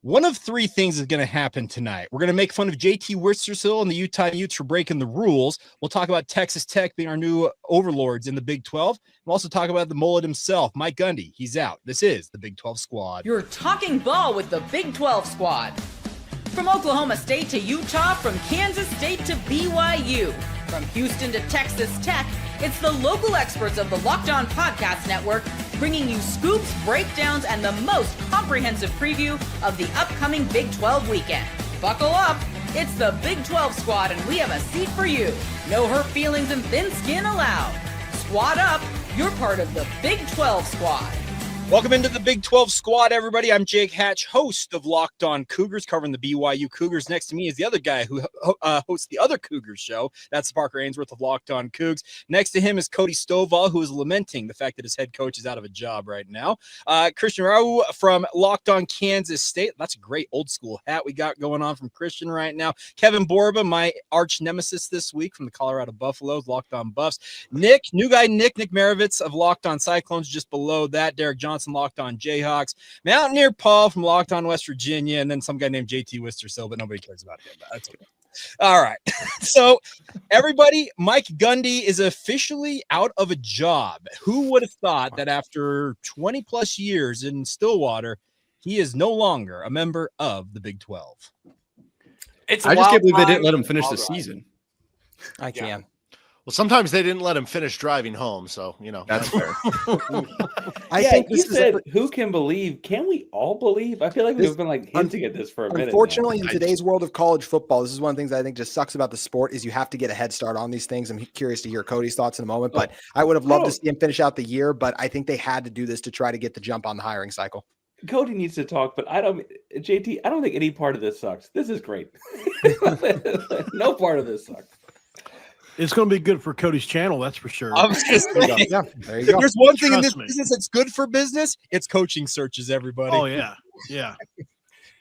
One of three things is going to happen tonight. We're going to make fun of JT Wistersill and the Utah Utes for breaking the rules. We'll talk about Texas Tech being our new overlords in the Big 12. We'll also talk about the mullet himself, Mike Gundy. He's out. This is the Big 12 Squad. You're talking ball with the Big 12 Squad. From Oklahoma State to Utah, from Kansas State to BYU, from Houston to Texas Tech, it's the local experts of the Locked On Podcast Network bringing you scoops, breakdowns, and the most comprehensive preview of the upcoming Big 12 weekend. Buckle up. It's the Big 12 Squad, and we have a seat for you. No hurt feelings and thin skin allowed. Squad up. You're part of the Big 12 Squad. Welcome into the Big 12 Squad, everybody. I'm Jake Hatch, host of Locked On Cougars, covering the BYU Cougars. Next to me is the other guy who hosts the other Cougars show. That's Parker Ainsworth of Locked On Cougs. Next to him is Cody Stovall, who is lamenting the fact that his head coach is out of a job right now. Christian Rau from Locked On Kansas State. That's a great old school hat we got going on from Christian right now. Kevin Borba, my arch nemesis this week from the Colorado Buffaloes, Locked On Buffs. Nick Maravitz of Locked On Cyclones, just below that. Derek Johnson, Locked On Jayhawks. Mountaineer Paul from Locked On West Virginia, and then some guy named JT Wistersill, but nobody cares about him. That's okay. All right. So, everybody, Mike Gundy is officially out of a job. Who would have thought that after 20 plus years in Stillwater, he is no longer a member of the Big 12? I just can't believe they didn't let him finish the season. I can. Yeah. Well, sometimes they didn't let him finish driving home, so That's fair. I think you said, who can believe? Can we all believe? I feel like we've been hinting at this for a minute. Unfortunately, in today's world of college football, this is one of the things I think just sucks about the sport is you have to get a head start on these things. I'm curious to hear Cody's thoughts in a moment, but I would have loved to see him finish out the year, but I think they had to do this to try to get the jump on the hiring cycle. Cody needs to talk, but JT, I don't think any part of this sucks. This is great. No part of this sucks. It's going to be good for Cody's channel, that's for sure. I was just saying, Yeah, there you go. there's one thing in this Trust me. business that's good for business. It's coaching searches, everybody. Oh, yeah. Yeah.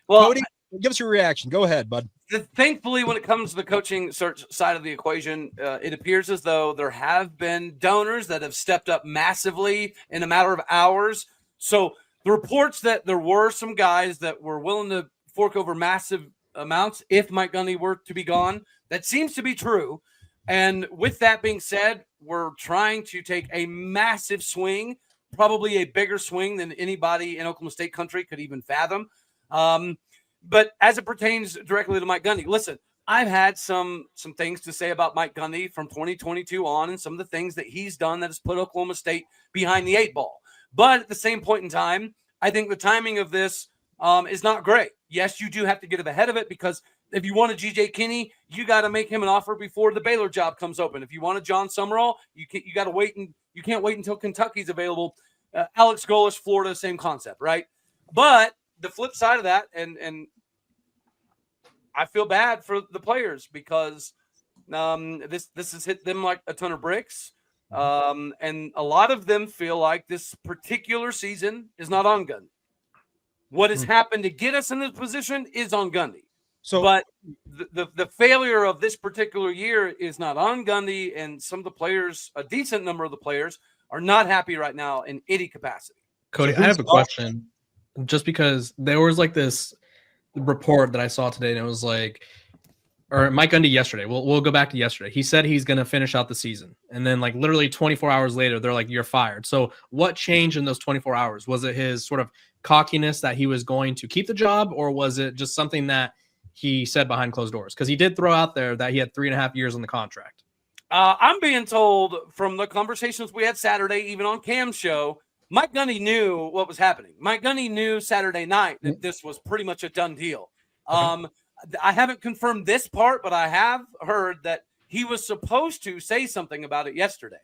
Well, Cody, give us your reaction. Go ahead, bud. thankfully, when it comes to the coaching search side of the equation, it appears as though there have been donors that have stepped up massively in a matter of hours. So the reports that there were some guys that were willing to fork over massive amounts if Mike Gundy were to be gone, that seems to be true. And with that being said, we're trying to take a massive swing, probably a bigger swing than anybody in Oklahoma State country could even fathom. But as it pertains directly to Mike Gundy, listen, I've had some things to say about Mike Gundy from 2022 on and some of the things that he's done that has put Oklahoma State behind the 8 ball. But at the same point in time, I think the timing of this is not great. Yes, you do have to get ahead of it because if you want a G.J. Kinney, you got to make him an offer before the Baylor job comes open. If you want a John Summerall, you got to wait, and you can't wait until Kentucky's available. Alex Golesh, Florida, same concept, right? But the flip side of that, and I feel bad for the players because this has hit them like a ton of bricks, and a lot of them feel like this particular season is not on Gundy. What has happened to get us in this position is on Gundy. But the failure of this particular year is not on Gundy, and some of the players, a decent number of the players, are not happy right now in any capacity. Cody, I have a question. Just because there was this report that I saw today, and it was or Mike Gundy yesterday. We'll go back to yesterday. He said he's going to finish out the season, and then literally 24 hours later, they're like, "You're fired." So what changed in those 24 hours? Was it his sort of cockiness that he was going to keep the job, or was it just something that he said behind closed doors? Because he did throw out there that he had 3.5 years on the contract. I'm being told from the conversations we had Saturday, even on Cam's show, Mike Gundy knew what was happening. Mike Gundy knew Saturday night that this was pretty much a done deal. I haven't confirmed this part, but I have heard that he was supposed to say something about it yesterday.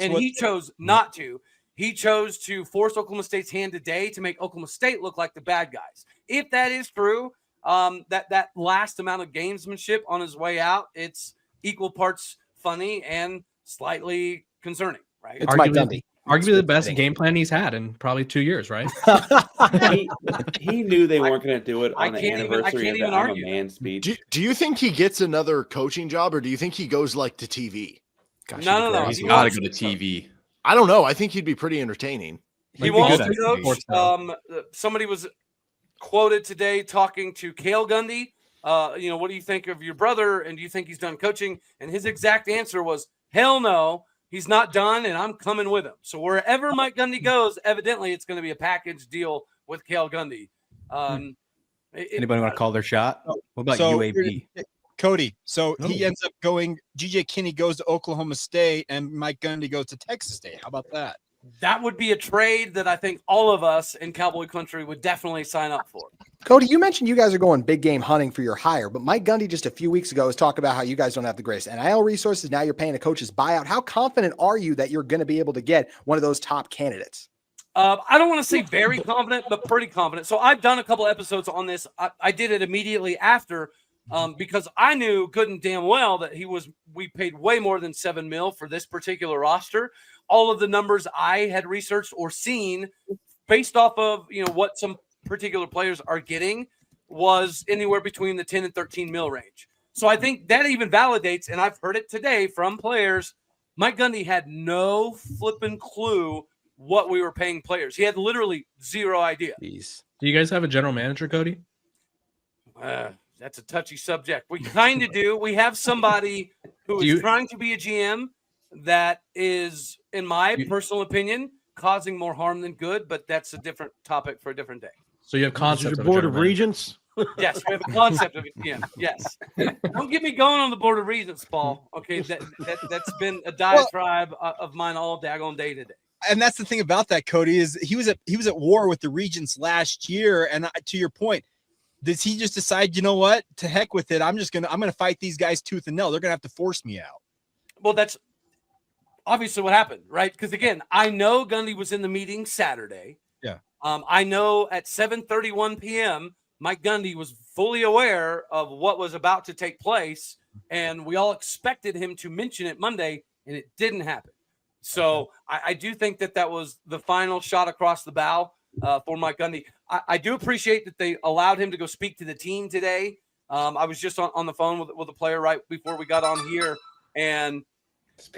He chose not to. He chose to force Oklahoma State's hand today to make Oklahoma State look like the bad guys. If that is true, that last amount of gamesmanship on his way out, it's equal parts funny and slightly concerning, right? It's Mike Gundy. Arguably the best game plan he's had in probably 2 years, right? he knew they weren't going to do it on the anniversary of the I'm a Man speech. Do you think he gets another coaching job, or do you think he goes to TV? Gosh, no. He's got to go to TV. I don't know. I think he'd be pretty entertaining. He wants to coach. Somebody was quoted today talking to Cale Gundy. What do you think of your brother? And do you think he's done coaching? And his exact answer was, hell no, he's not done, and I'm coming with him. So wherever Mike Gundy goes, evidently it's going to be a package deal with Cale Gundy. Anybody want to call their shot? What about UAB? Cody. So he ends up going, GJ Kinney goes to Oklahoma State and Mike Gundy goes to Texas State. How about that? That would be a trade that I think all of us in Cowboy Country would definitely sign up for. Cody, you mentioned you guys are going big game hunting for your hire, but Mike Gundy just a few weeks ago was talking about how you guys don't have the greatest NIL resources. Now you're paying a coach's buyout. How confident are you that you're going to be able to get one of those top candidates? I don't want to say very confident, but pretty confident. So I've done a couple episodes on this. I did it immediately after because I knew good and damn well that we paid way more than $7 million for this particular roster. All of the numbers I had researched or seen based off of, what some particular players are getting was anywhere between the 10 and 13 mil range. So I think that even validates, and I've heard it today from players, Mike Gundy had no flipping clue what we were paying players. He had literally zero idea. Jeez. Do you guys have a general manager, Cody? That's a touchy subject. We kind of do. We have somebody who is trying to be a GM that is, in my personal opinion, causing more harm than good, but that's a different topic for a different day. So you have concept of board of regents? Yes, we have a concept of it. Yeah, yes. Don't get me going on the board of regents, Paul. Okay, that's been a diatribe of mine all daggone day today. And that's the thing about that, Cody, is he was at war with the regents last year. And to your point, does he just decide, you know what, to heck with it? I'm gonna fight these guys tooth and nail. They're gonna have to force me out. Well, that's obviously what happened, right? Because again, I know Gundy was in the meeting Saturday. Yeah. I know at 7:31 p.m. Mike Gundy was fully aware of what was about to take place, and we all expected him to mention it Monday, and it didn't happen. So I do think that was the final shot across the bow for Mike Gundy. I do appreciate that they allowed him to go speak to the team today. I was just on the phone with a player right before we got on here, and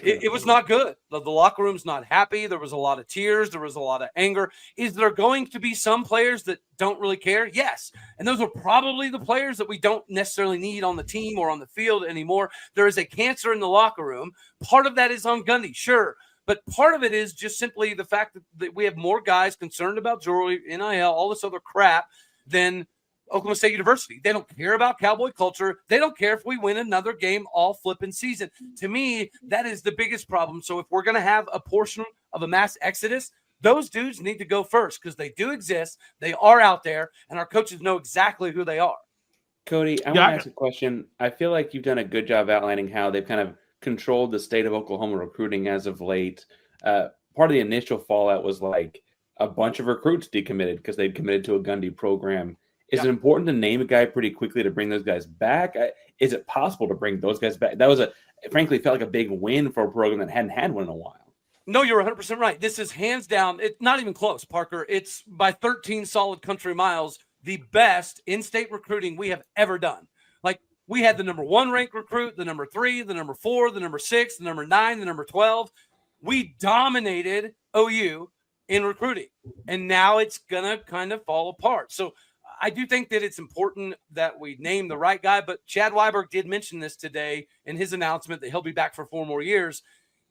it was not good. The locker room's not happy. There was a lot of tears. There was a lot of anger. Is there going to be some players that don't really care? Yes. And those are probably the players that we don't necessarily need on the team or on the field anymore. There is a cancer in the locker room. Part of that is on Gundy, sure. But part of it is just simply the fact that we have more guys concerned about jewelry, NIL, all this other crap than Oklahoma State University. They don't care about Cowboy culture. They don't care if we win another game all flipping season. To me, that is the biggest problem. So if we're going to have a portion of a mass exodus, those dudes need to go first because they do exist. They are out there, and our coaches know exactly who they are. Cody, I want to ask a question. I feel like you've done a good job outlining how they've kind of controlled the state of Oklahoma recruiting as of late. Part of the initial fallout was like a bunch of recruits decommitted because they'd committed to a Gundy program. Is it important to name a guy pretty quickly to bring those guys back? Is it possible to bring those guys back? That was frankly, felt like a big win for a program that hadn't had one in a while. No, you're 100% right. This is hands down. It's not even close, Parker. It's by 13 solid country miles, the best in-state recruiting we have ever done. Like, we had the number 1 ranked recruit, the number 3, the number 4, the number 6, the number 9, the number 12. We dominated OU in recruiting, and now it's going to kind of fall apart. So I do think that it's important that we name the right guy, but Chad Weiberg did mention this today in his announcement that he'll be back for 4 more years,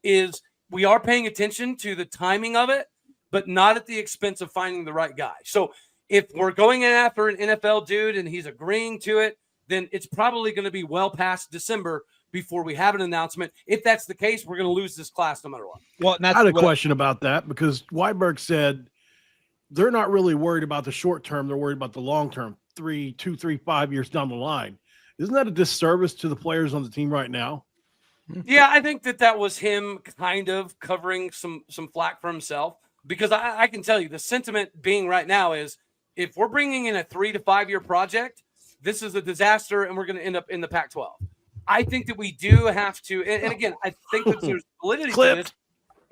is we are paying attention to the timing of it, but not at the expense of finding the right guy. So if we're going in after an NFL dude and he's agreeing to it, then it's probably going to be well past December before we have an announcement. If that's the case, we're going to lose this class no matter what. Well, I had a question about that because Weiberg said they're not really worried about the short term. They're worried about the long term, 2, 3, 5 years down the line. Isn't that a disservice to the players on the team right now? Yeah, I think that was him kind of covering some flack for himself, because I can tell you the sentiment being right now is if we're bringing in a 3 to 5 year project, this is a disaster and we're going to end up in the Pac-12. I think that we do have to, and again, I think that there's validity to this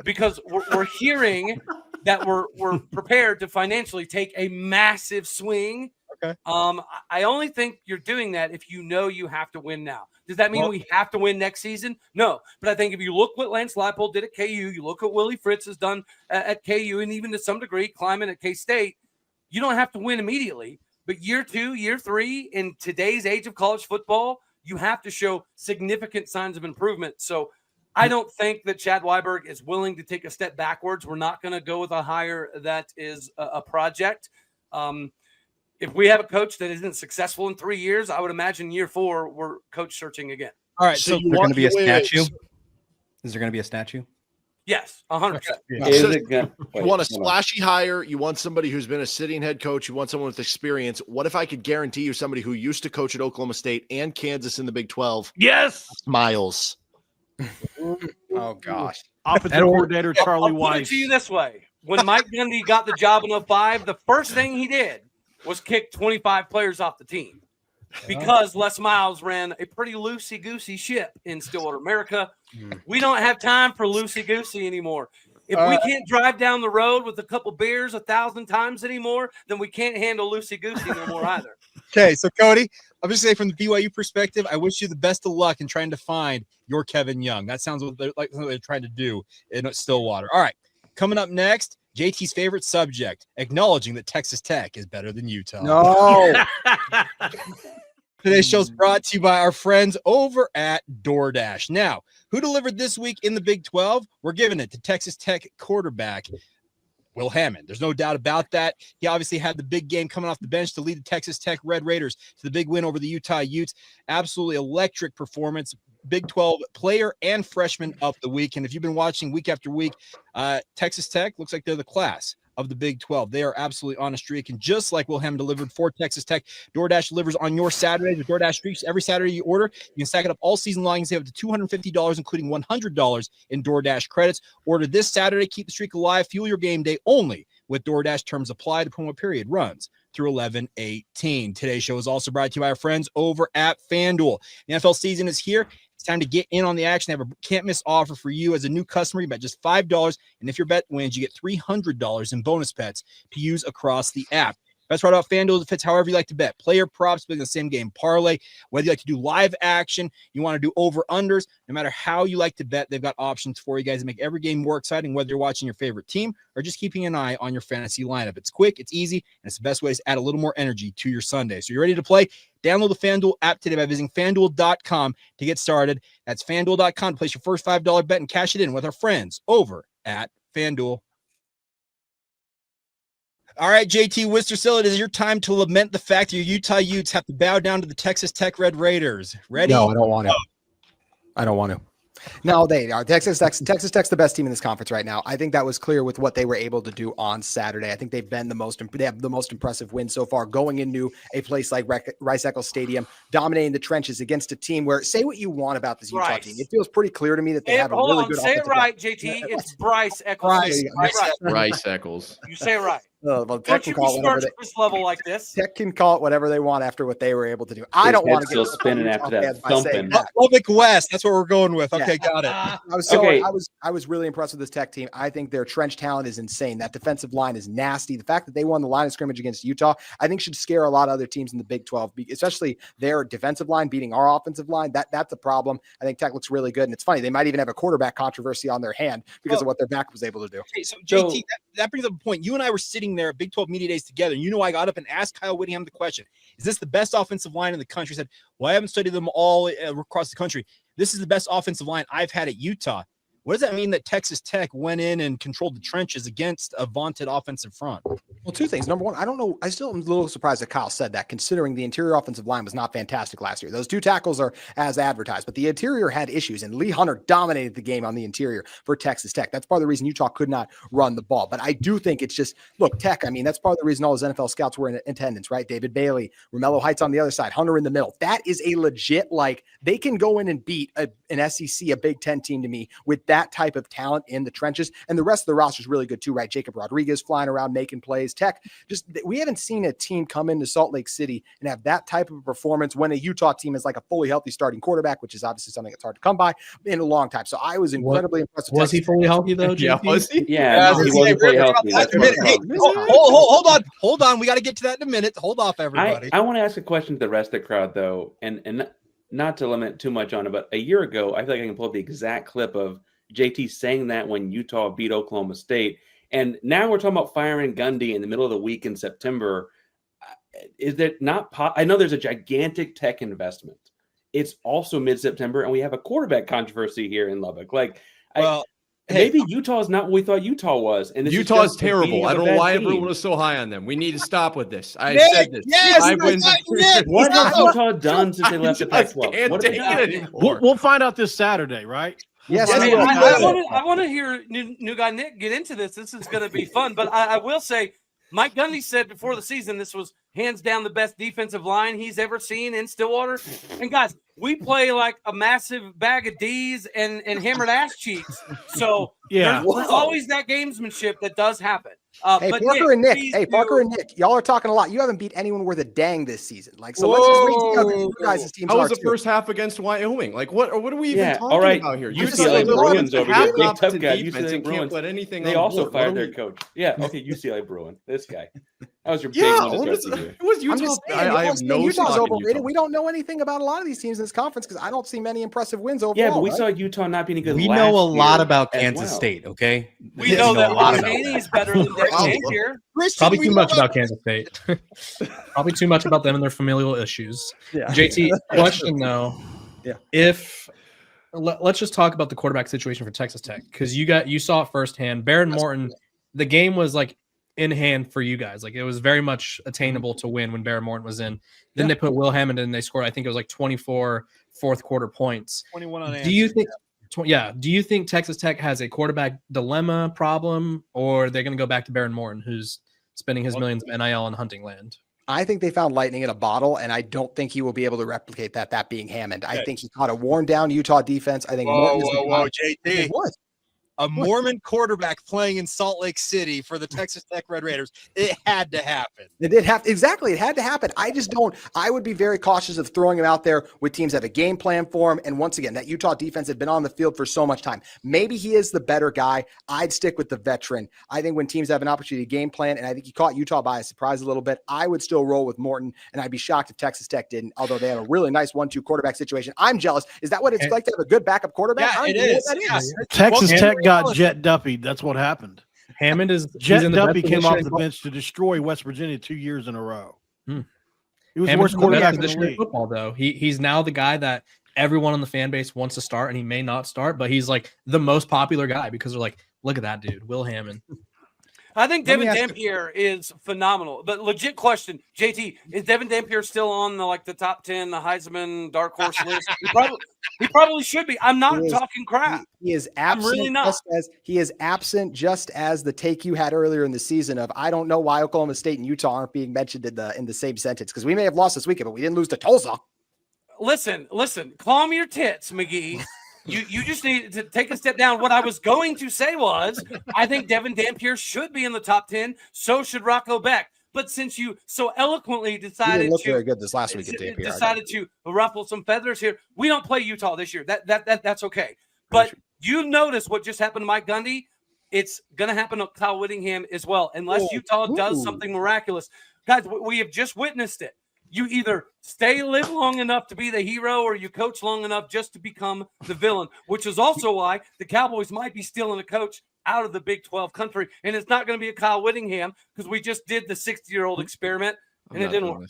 because we're hearing that we're prepared to financially take a massive swing. Okay. I only think you're doing that if you know you have to win now. Does that mean we have to win next season? No. But I think if you look what Lance Leipold did at KU, you look what Willie Fritz has done at KU, and even to some degree climbing at K-State, you don't have to win immediately. But year 2, year 3, in today's age of college football, you have to show significant signs of improvement. So I don't think that Chad Weiberg is willing to take a step backwards. We're not going to go with a hire that is a project. If we have a coach that isn't successful in 3 years, I would imagine year 4, we're coach searching again. All right. So there's going to be a statue? Is there going to be a statue? Yes, 100%. You want a splashy hire. You want somebody who's been a sitting head coach. You want someone with experience. What if I could guarantee you somebody who used to coach at Oklahoma State and Kansas in the Big 12? Yes. Miles. Oh, gosh. Offensive coordinator Charlie I'll put it Weiss. to you this way. When Mike Gundy got the job in 05, the first thing he did was kick 25 players off the team because Les Miles ran a pretty loosey-goosey ship in Stillwater, America. We don't have time for loosey-goosey anymore. If we can't drive down the road with a couple beers 1,000 times anymore, then we can't handle loosey-goosey no more either. Okay, so Cody, I'm just saying from the BYU perspective, I wish you the best of luck in trying to find your Kevin Young. That sounds like something they're trying to do in Stillwater. All right, coming up next, JT's favorite subject, acknowledging that Texas Tech is better than Utah. No. Today's show is brought to you by our friends over at DoorDash. Now, who delivered this week in the Big 12? We're giving it to Texas Tech quarterback Will Hammond. There's no doubt about that. He obviously had the big game coming off the bench to lead the Texas Tech Red Raiders to the big win over the Utah Utes. Absolutely electric performance. Big 12 player and freshman of the week. And if you've been watching week after week, Texas Tech looks like they're the class of the Big 12. They are absolutely on a streak. And just like Will Hammond delivered for Texas Tech, DoorDash delivers on your Saturdays with DoorDash streaks. Every Saturday you order, you can stack it up all season long and save up to $250, including $100 in DoorDash credits. Order this Saturday. Keep the streak alive. Fuel your game day only with DoorDash. Terms apply. The promo period runs through 11/18. Today's show is also brought to you by our friends over at FanDuel. The NFL season is here. It's time to get in on the action. They have a can't-miss offer for you as a new customer. You bet just $5, and if your bet wins, you get $300 in bonus bets to use across the app. Best part about FanDuel is it fits however you like to bet. Player props, the same game parlay, whether you like to do live action, you want to do over-unders, no matter how you like to bet, they've got options for you guys to make every game more exciting, whether you're watching your favorite team or just keeping an eye on your fantasy lineup. It's quick, it's easy, and it's the best way to add a little more energy to your Sunday. So you're ready to play? Download the FanDuel app today by visiting FanDuel.com to get started. That's FanDuel.com to place your first $5 bet and cash it in with our friends over at FanDuel. All right, JT Wistersill, it is your time to lament the fact that your Utah Utes have to bow down to the Texas Tech Red Raiders. Ready? No, I don't want to. I don't want to. No, they are. Texas Tech's the best team in this conference right now. I think that was clear with what they were able to do on Saturday. I think they have the most impressive win so far, going into a place like Rice-Eccles Stadium, dominating the trenches against a team where, say what you want about this Utah team, it feels pretty clear to me that they have a really good offensive line. Say it right, JT. It's Bryce-Eccles. Rice-Eccles. You say it right. Well, Don't you besmirch this level like this. Tech can call it whatever they want after what they were able to do. I don't want to still spinning after that thumping. Lubbock West. That's what we're going with. Okay, got it. I was really impressed with this Tech team. I think their trench talent is insane. That defensive line is nasty. The fact that they won the line of scrimmage against Utah, I think should scare a lot of other teams in the Big 12, especially their defensive line beating our offensive line. That's a problem. I think Tech looks really good. And it's funny, they might even have a quarterback controversy on their hand because of what their back was able to do. Okay, so JT, that brings up a point. You and I were sitting there at Big 12 Media Days together. And I got up and asked Kyle Whittingham the question, is this the best offensive line in the country? He said, well, I haven't studied them all across the country. This is the best offensive line I've had at Utah. What does that mean that Texas Tech went in and controlled the trenches against a vaunted offensive front? Well, two things. Number one, I don't know. I still am a little surprised that Kyle said that, considering the interior offensive line was not fantastic last year. Those two tackles are as advertised, but the interior had issues, and Lee Hunter dominated the game on the interior for Texas Tech. That's part of the reason Utah could not run the ball. But I do think it's just, look, Tech, I mean, that's part of the reason all those NFL scouts were in attendance, right? David Bailey, Romello Heights on the other side, Hunter in the middle. That is a legit, they can go in and beat an SEC, a Big Ten team to me with that type of talent in the trenches, and the rest of the roster is really good too, right? Jacob Rodriguez flying around making plays. Tech, we haven't seen a team come into Salt Lake City and have that type of performance when a Utah team is like a fully healthy starting quarterback, which is obviously something that's hard to come by in a long time. So I was incredibly impressed. Was he fully healthy though? Yeah, was he? Yeah, he wasn't fully healthy. Hold on. We got to get to that in a minute. Hold off, everybody. I want to ask a question to the rest of the crowd though, and not to limit too much on it, but a year ago, I feel like I can pull up the exact clip of JT saying that when Utah beat Oklahoma State. And now we're talking about firing Gundy in the middle of the week in September. is that not? I know there's a gigantic Tech investment. It's also mid-September, and we have a quarterback controversy here in Lubbock. Maybe Utah is not what we thought Utah was, and Utah is terrible. I don't know why everyone was so high on them. We need to stop with this. I said this. What has Utah done since they left the Pac-12? We'll find out this Saturday, right? Yes, I want to hear new guy Nick get into this. This is going to be fun. But I will say, Mike Gundy said before the season this was hands down the best defensive line he's ever seen in Stillwater. And guys, we play like a massive bag of D's and hammered ass cheeks. So there's always that gamesmanship that does happen. Hey, Parker and Nick, y'all are talking a lot. You haven't beat anyone worth a dang this season. Let's just wait to see how you guys' teams How are. was the first half against Wyoming? What are we even talking about here? UCLA Bruins over here. Big tough guy. UCLA Bruins. Let anything they also fired their coach. Yeah, okay, UCLA Bruin. This guy. That was your big one to start the year. It was Utah. I have no Utah's overrated. Utah. We don't know anything about a lot of these teams in this conference because I don't see many impressive wins overall. Yeah, but we saw Utah not being good. We know a lot about Kansas State, okay? We know that Mulvaney is better than Xavier. Probably too much about Kansas State. Probably too much about them and their familial issues. Yeah. JT, question though. Yeah. If let's just talk about the quarterback situation for Texas Tech because you saw it firsthand. Baron Morton, the game was like in hand for you guys. Like it was very much attainable to win when Baron Morton was in. Then they put Will Hammond in and they scored, I think it was like 24 fourth quarter points. 21 on Do you think do you think Texas Tech has a quarterback dilemma problem, or they're going to go back to Baron Morton, who's spending his millions of NIL in hunting land? I think they found lightning in a bottle, and I don't think he will be able to replicate that being Hammond. I think he caught a worn-down Utah defense. I think JT. What? A Mormon quarterback playing in Salt Lake City for the Texas Tech Red Raiders. It had to happen. It did have exactly. It had to happen. I would be very cautious of throwing him out there with teams that have a game plan for him. And once again, that Utah defense had been on the field for so much time. Maybe he is the better guy. I'd stick with the veteran. I think when teams have an opportunity to game plan, and I think he caught Utah by a surprise a little bit, I would still roll with Morton. And I'd be shocked if Texas Tech didn't, although they have a really nice 1-2 quarterback situation. I'm jealous. Is that what it's like to have a good backup quarterback? Yeah, it is. Texas Tech got Jet Duffy. That's what happened. Hammond is Jet Duffy came off the bench to destroy West Virginia 2 years in a row. He was the worst quarterback in the league. Football, though. He's now the guy that everyone on the fan base wants to start, and he may not start, but he's like the most popular guy because they're like, look at that dude, Will Hammond. I think Devin Dampier is phenomenal. But legit question, JT, is Devin Dampier still on the top 10, the Heisman dark horse list? He probably should be. I'm not talking crap. He is absent. I'm really not. He is absent, just as the take you had earlier in the season of I don't know why Oklahoma State and Utah aren't being mentioned in the same sentence because we may have lost this weekend, but we didn't lose to Tulsa. Listen, calm your tits, McGee. You just need to take a step down. What I was going to say was, I think Devin Dampier should be in the top 10. So should Rocco Beck. But since you so eloquently decided look very good this last week at Dampier, decided to ruffle some feathers here, we don't play Utah this year. That's okay. But you notice what just happened to Mike Gundy. It's going to happen to Kyle Whittingham as well, unless Utah does something miraculous. Guys, we have just witnessed it. You either live long enough to be the hero or you coach long enough just to become the villain, which is also why the Cowboys might be stealing a coach out of the Big 12 country. And it's not going to be a Kyle Whittingham because we just did the 60-year-old experiment and it didn't work.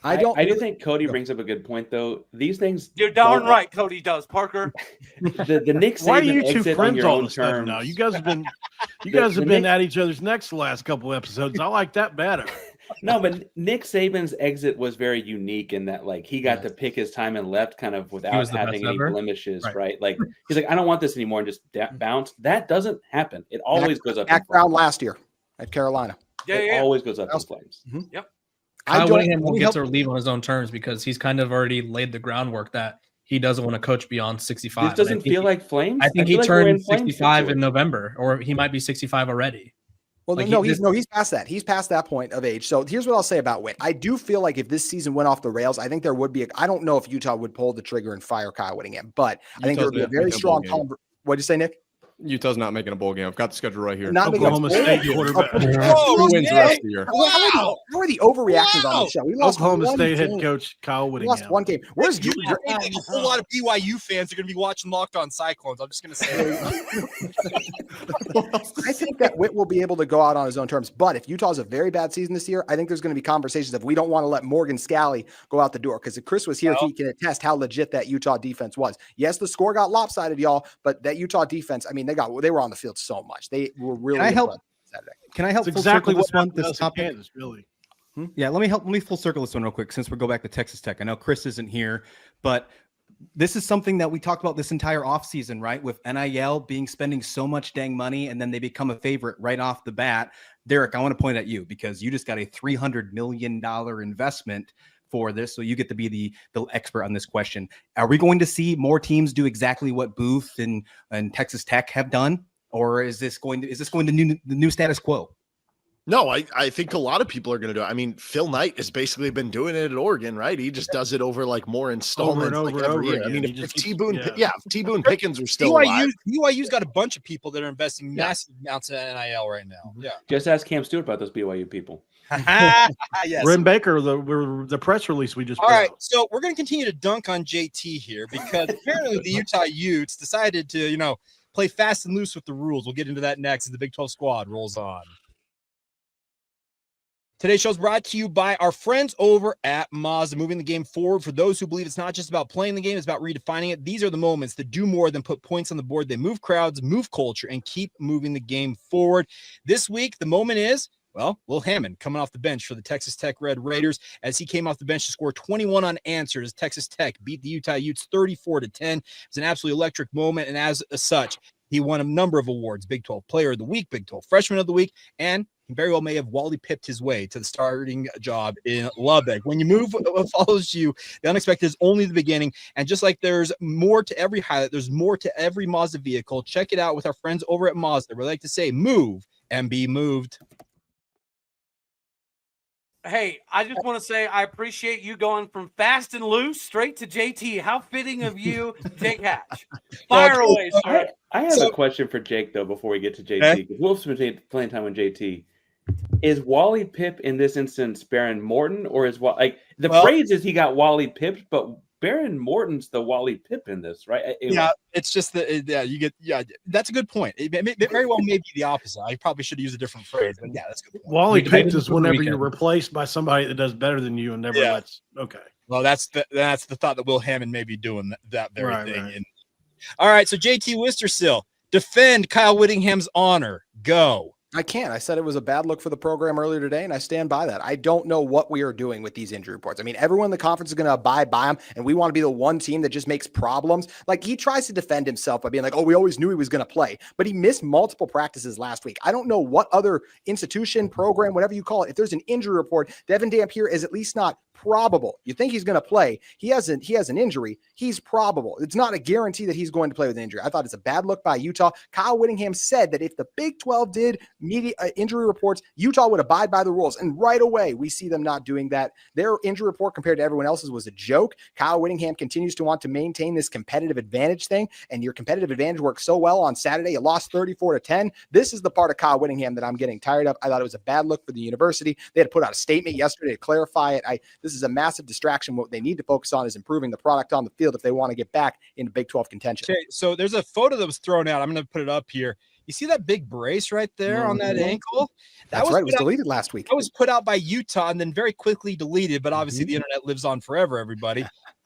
I do think Cody brings up a good point, though. These things. You're darn right, Cody does, Parker. the Nick Saban Why are you two exit friends on your all own of a sudden terms. now? You guys have been at each other's necks the last couple of episodes. I like that better. No, but Nick Saban's exit was very unique in that, he got to pick his time and left kind of without having any blemishes, right? He's like, I don't want this anymore, and just bounce. That doesn't happen. It always goes up. Background last year at Carolina. It always goes up in flames. Mm-hmm. Yep. Kyle Whittingham won't get to leave on his own terms because he's kind of already laid the groundwork that he doesn't want to coach beyond 65. This doesn't feel like flames. I think he turned 65 in November, or he might be 65 already. Well, he's past that. He's past that point of age. So here's what I'll say about Whit. I do feel like if this season went off the rails, I think there would be I don't know if Utah would pull the trigger and fire Kyle Whittingham, but I think there would be a very strong – what'd you say, Nick? Utah's not making a bowl game. I've got the schedule right here. Not Oklahoma State quarterback. Who wins the rest of the year? How are the overreactions on the show? We lost Oklahoma one State game. head coach Kyle We Whittingham. lost one game. Where's You I think a whole lot of BYU fans are going to be watching Locked On Cyclones. I'm just going to say I think that Witt will be able to go out on his own terms. But if Utah's a very bad season this year, I think there's going to be conversations of we don't want to let Morgan Scalley go out the door. Because if Chris was here, he can attest how legit that Utah defense was. Yes, the score got lopsided, y'all, but that Utah defense, I mean, they were on the field so much. They were really Can I help? Saturday. Can I help? That's full exactly circle what this one? happened to This us in topic. Kansas, really. Yeah, let me full circle this one real quick since we'll go back to Texas Tech. I know Chris isn't here, but this is something that we talked about this entire offseason, right? With NIL spending so much dang money and then they become a favorite right off the bat. Derek, I want to point at you because you just got a $300 million investment for this. So you get to be the expert on this question. Are we going to see more teams do exactly what Booth and Texas Tech have done? Or is this going to the new status quo? No, I think a lot of people are going to do it. I mean, Phil Knight has basically been doing it at Oregon, right? He just does it over like more installments Over and like over every year. again. I mean, He if just T keeps- Boone, yeah. if T Boone Pickens were still alive, BYU's got a bunch of people that are investing massive amounts in NIL right now. Yeah. Just ask Cam Stewart about those BYU people. Yes. Ren Baker, the press release we just All put right, out. so we're going to continue to dunk on JT here because apparently the Utah Utes decided to, play fast and loose with the rules. We'll get into that next as the Big 12 squad rolls on. Today's show is brought to you by our friends over at Mazda, moving the game forward. For those who believe it's not just about playing the game, it's about redefining it. These are the moments that do more than put points on the board. They move crowds, move culture, and keep moving the game forward. This week, the moment is, Will Hammond coming off the bench for the Texas Tech Red Raiders as he came off the bench to score 21 unanswered as Texas Tech beat the Utah Utes 34-10. It was an absolutely electric moment, and as such, he won a number of awards: Big 12 Player of the Week, Big 12 Freshman of the Week, and he very well may have Wally pipped his way to the starting job in Lubbock. When you move what follows you, the unexpected is only the beginning. And just like there's more to every highlight, there's more to every Mazda vehicle. Check it out with our friends over at Mazda. We like to say, move and be moved. Hey, I just want to say I appreciate you going from fast and loose straight to JT. How fitting of you, Jake Hatch. Fire away, sir. I have a question for Jake, though, before we get to JT. Because Wolf's been playing time with JT. Is Wally Pipp in this instance Baron Morton? Or is phrase is he got Wally pipped, but Baron Morton's the Wally Pipp in this, right? It's just that's a good point. It very well may be the opposite. I probably should use a different phrase, but that's a good point. Wally picked is whenever you're replaced by somebody that does better than you and never lets. Okay. Well, that's the thought that Will Hammond may be doing that very thing. Right. All right, so JT Wistersill, defend Kyle Whittingham's honor. Go. I can't. I said it was a bad look for the program earlier today, and I stand by that. I don't know what we are doing with these injury reports. I mean, everyone in the conference is going to abide by them, and we want to be the one team that just makes problems. Like, he tries to defend himself by being like, we always knew he was going to play, but he missed multiple practices last week. I don't know what other institution, program, whatever you call it, if there's an injury report, Devin Dampier is at least not probable. You think he's going to play. He has an injury. He's probable. It's not a guarantee that he's going to play with an injury. I thought it's a bad look by Utah. Kyle Whittingham said that if the Big 12 did media injury reports, Utah would abide by the rules. And right away, we see them not doing that. Their injury report compared to everyone else's was a joke. Kyle Whittingham continues to want to maintain this competitive advantage thing. And your competitive advantage worked so well on Saturday. You lost 34-10. This is the part of Kyle Whittingham that I'm getting tired of. I thought it was a bad look for the university. They had to put out a statement yesterday to clarify it. This is a massive distraction. What they need to focus on is improving the product on the field if they want to get back into Big 12 contention. Okay, so there's a photo that was thrown out. I'm going to put it up here. You see that big brace right there on that ankle? That's right. It was deleted last week. That was put out by Utah and then very quickly deleted, but obviously the internet lives on forever, everybody.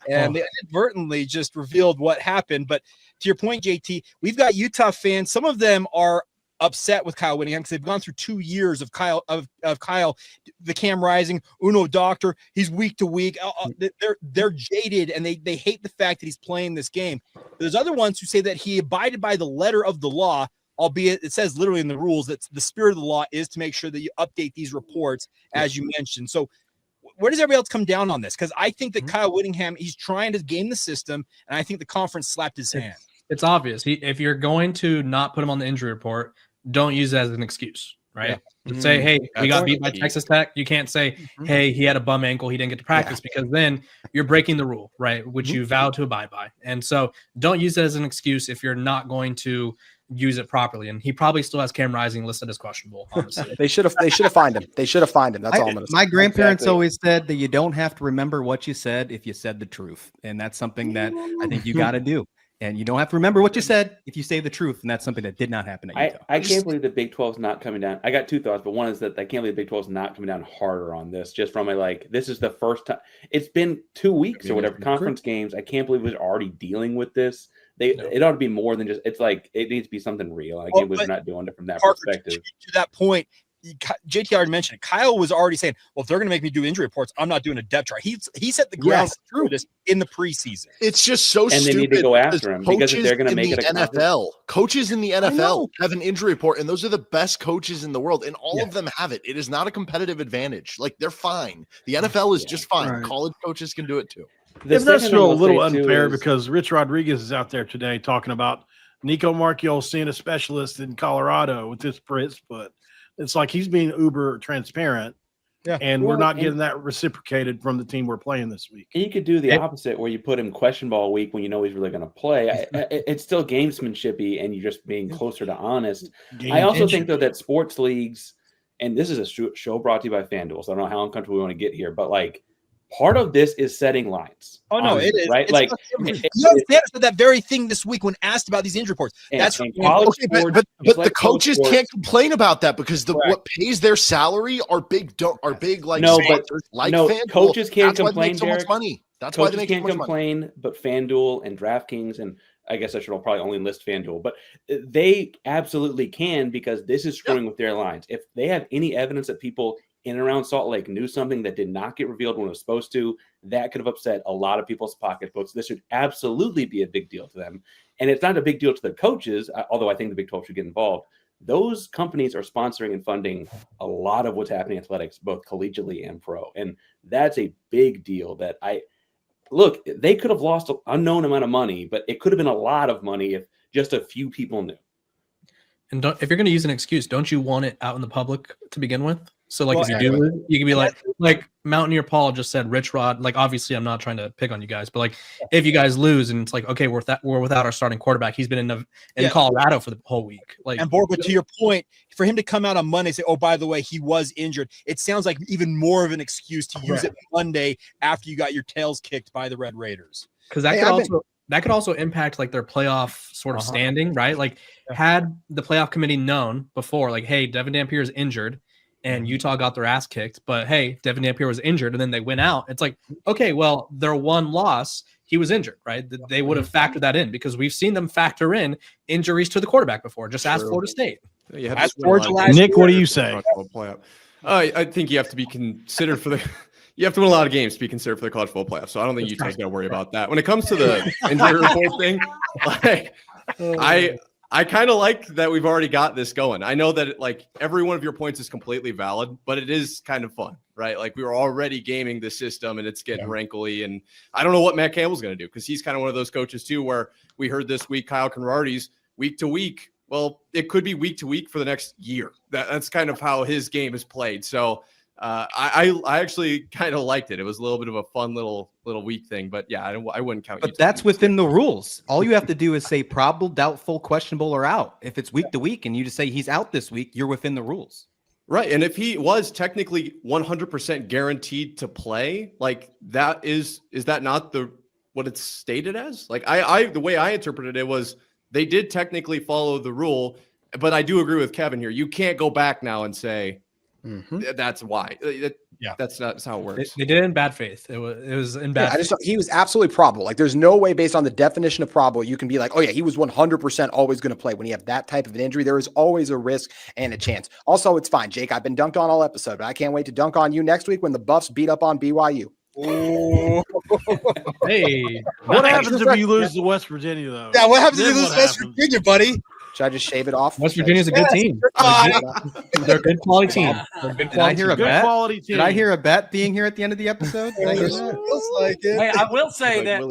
And they inadvertently just revealed what happened. But to your point, JT, we've got Utah fans. Some of them are upset with Kyle Whittingham because they've gone through 2 years of Kyle, the Cam Rising, Uno Doctor. He's week to week. They're jaded and they hate the fact that he's playing this game. There's other ones who say that he abided by the letter of the law, albeit it says literally in the rules that the spirit of the law is to make sure that you update these reports, as you mentioned. So where does everybody else come down on this? Because I think that Kyle Whittingham, he's trying to game the system, and I think the conference slapped his hand. It's obvious. If you're going to not put him on the injury report, don't use it as an excuse, right? Yeah. Say, hey, we got beat by Texas Tech. You can't say, hey, he had a bum ankle, he didn't get to practice, because then you're breaking the rule, right? Which you vow to abide by. And so don't use it as an excuse if you're not going to use it properly. And he probably still has Cam Rising listed as questionable, honestly. They should have fined him. They should have fined him. That's all I'm going to say. My grandparents always said that you don't have to remember what you said if you said the truth. And that's something that I think you got to do. And you don't have to remember what you said if you say the truth. And that's something that did not happen at Utah. I can't believe the Big 12 is not coming down. I got two thoughts, but one is that I can't believe the Big 12 is not coming down harder on this. Just from this is the first time. It's been 2 weeks or whatever, conference games. I can't believe we're already dealing with this. It ought to be more than just, it's like, it needs to be something real. I can't believe we're not doing it from that perspective. To that point, JT already mentioned it. Kyle was already saying, well, if they're going to make me do injury reports, I'm not doing a depth chart. He set the ground through this in the preseason. It's just so stupid. And they need to go after him because if they're going to make it a NFL. Coaches in the NFL have an injury report, and those are the best coaches in the world, and all of them have it. It is not a competitive advantage. Like, they're fine. The NFL is just fine. Right. College coaches can do it too. It does feel a little unfair because Rich Rodriguez is out there today talking about Nico Marchiol seeing a specialist in Colorado with this Fritz, but it's like he's being uber transparent, and we're not getting that reciprocated from the team we're playing this week. And you could do the opposite where you put him questionable a week when you know he's really going to play. It's still gamesmanshipy, and you're just being closer to honest. I also think, though, that sports leagues, and this is a show brought to you by FanDuel, so I don't know how uncomfortable we want to get here, but part of this is setting lines. Oh, no, it is. Right? Sanders said that very thing this week when asked about these injury reports. That's college sports, but the coaches can't complain about that because what pays their salary are big coaches can't complain. So much money. That's coaches why they can't complain. But FanDuel and DraftKings, and I guess I should probably only list FanDuel, but they absolutely can because this is screwing with their lines. If they have any evidence that people in and around Salt Lake knew something that did not get revealed when it was supposed to, that could have upset a lot of people's pocketbooks. This should absolutely be a big deal to them. And it's not a big deal to the coaches, although I think the Big 12 should get involved. Those companies are sponsoring and funding a lot of what's happening in athletics, both collegiately and pro. And that's a big deal that they could have lost an unknown amount of money, but it could have been a lot of money if just a few people knew. And if you're going to use an excuse, don't you want it out in the public to begin with? So if you do, you can be like Mountaineer Paul just said, Rich Rod, obviously I'm not trying to pick on you guys, but if you guys lose and it's okay, we're without our starting quarterback. He's been in Colorado for the whole week. And but to your point, for him to come out on Monday and say, oh, by the way, he was injured, it sounds like even more of an excuse to use it Monday after you got your tails kicked by the Red Raiders. Because that could also impact their playoff sort of standing, right? Had the playoff committee known before, hey, Devin Dampier is injured, and Utah got their ass kicked, but hey, Devin Dampier was injured, and then they went out. It's okay, well, their one loss, he was injured, right? They would have factored that in because we've seen them factor in injuries to the quarterback before. Just ask Florida State. Nick, what do you say? I think you have to be considered for the. You have to win a lot of games to be considered for the college football playoffs. So I don't think Utah's going to worry about that. When it comes to the injury report thing, I kind of like that we've already got this going. I know that every one of your points is completely valid, but it is kind of fun, right? We were already gaming the system and it's getting wrinkly. And I don't know what Matt Campbell's going to do because he's kind of one of those coaches too, where we heard this week, Kyle Conrarty's week to week. Well, it could be week to week for the next year. That's kind of how his game is played. So I actually kind of liked it. It was a little bit of a fun little week thing, but yeah, I wouldn't count. But that's within the rules. All you have to do is say probable, doubtful, questionable, or out. If it's week to week and you just say he's out this week, you're within the rules. Right. And if he was technically 100% guaranteed to play, that is that not what it's stated as? The way I interpreted it was they did technically follow the rule, but I do agree with Kevin here. You can't go back now and say, that's why. That's how it works. They did it in bad faith. It was in bad faith. He was absolutely probable. There's no way based on the definition of probable you can be oh yeah, he was 100% always going to play. When you have that type of an injury, there is always a risk and a chance. Also, it's fine, Jake. I've been dunked on all episode, but I can't wait to dunk on you next week when the Buffs beat up on BYU. Hey, what happens if you lose to West Virginia, though? Yeah, what happens if you lose to West Virginia, buddy? Should I just shave it off? West Virginia's a good team. They're a good quality team. Did I hear a bet? Did I hear a bet being here at the end of the episode? I will say that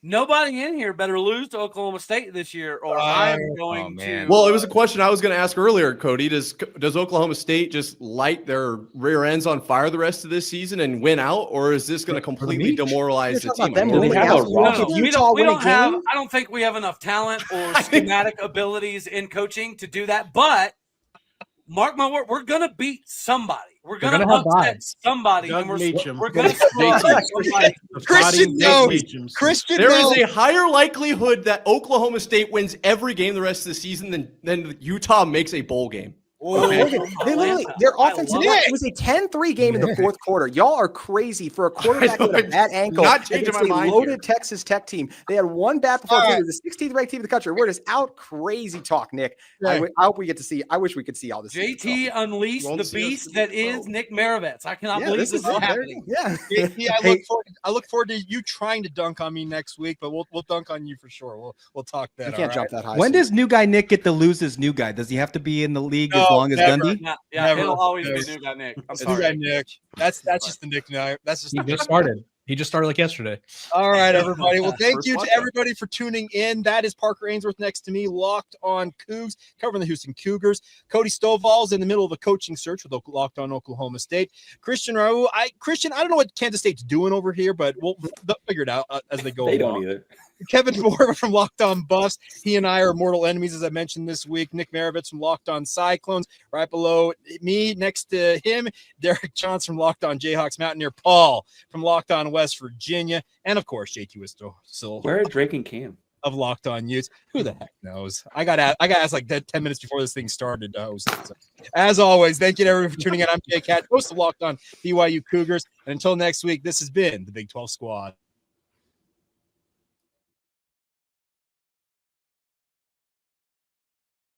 Nobody in here better lose to Oklahoma State this year, or I'm going to. Well, it was a question I was going to ask earlier, Cody. Does Oklahoma State just light their rear ends on fire the rest of this season and win out, or is this going to completely demoralize the team? I don't think we have enough talent or schematic abilities in coaching to do that. But mark my word, we're going to beat somebody. We're going to upset somebody, and we're going to somebody. Christian There is a higher likelihood that Oklahoma State wins every game the rest of the season than Utah makes a bowl game. Okay. Their offensive line, it was a 10-3 game in the fourth quarter. Y'all are crazy for a quarterback with a bad ankle. Not changing my mind loaded here. Texas Tech team. They had one bad performance. It was the 16th ranked team in the country. We're just out crazy talk, Nick. I hope we get to see. I wish we could see all this. JT unleashed the beast that is Nick Maravets. I cannot believe this is happening. Yeah. JT, I look forward to you trying to dunk on me next week, but we'll dunk on you for sure. We'll talk that. You can't jump that high. When does new guy Nick get to lose his new guy? Does he have to be in the league as long as Gundy? Yeah, it'll always be new guy Nick. I'm sorry. New guy Nick. That's just the nickname. That's just He just started. He just started like yesterday. All right, everybody. Well, thank you to everybody for tuning in. That is Parker Ainsworth next to me, Locked On Cougs, covering the Houston Cougars. Cody Stovall's in the middle of a coaching search with Locked On Oklahoma State. Christian Raul, I don't know what Kansas State's doing over here, but they'll figure it out as they go along. They don't either. Kevin Moore from Locked On Buffs. He and I are mortal enemies, as I mentioned this week. Nick Maravitz from Locked On Cyclones. Right below me, next to him, Derek Johnson from Locked On Jayhawks Mountaineer. Paul from Locked On West Virginia. And, of course, JT was still Where are Drake and Cam? Of Locked On Utes. Who the heck knows? I got asked like 10 minutes before this thing started to host it. So, as always, thank you to everyone for tuning in. I'm Jake Hatch, host of Locked On BYU Cougars. And until next week, this has been the Big 12 Squad.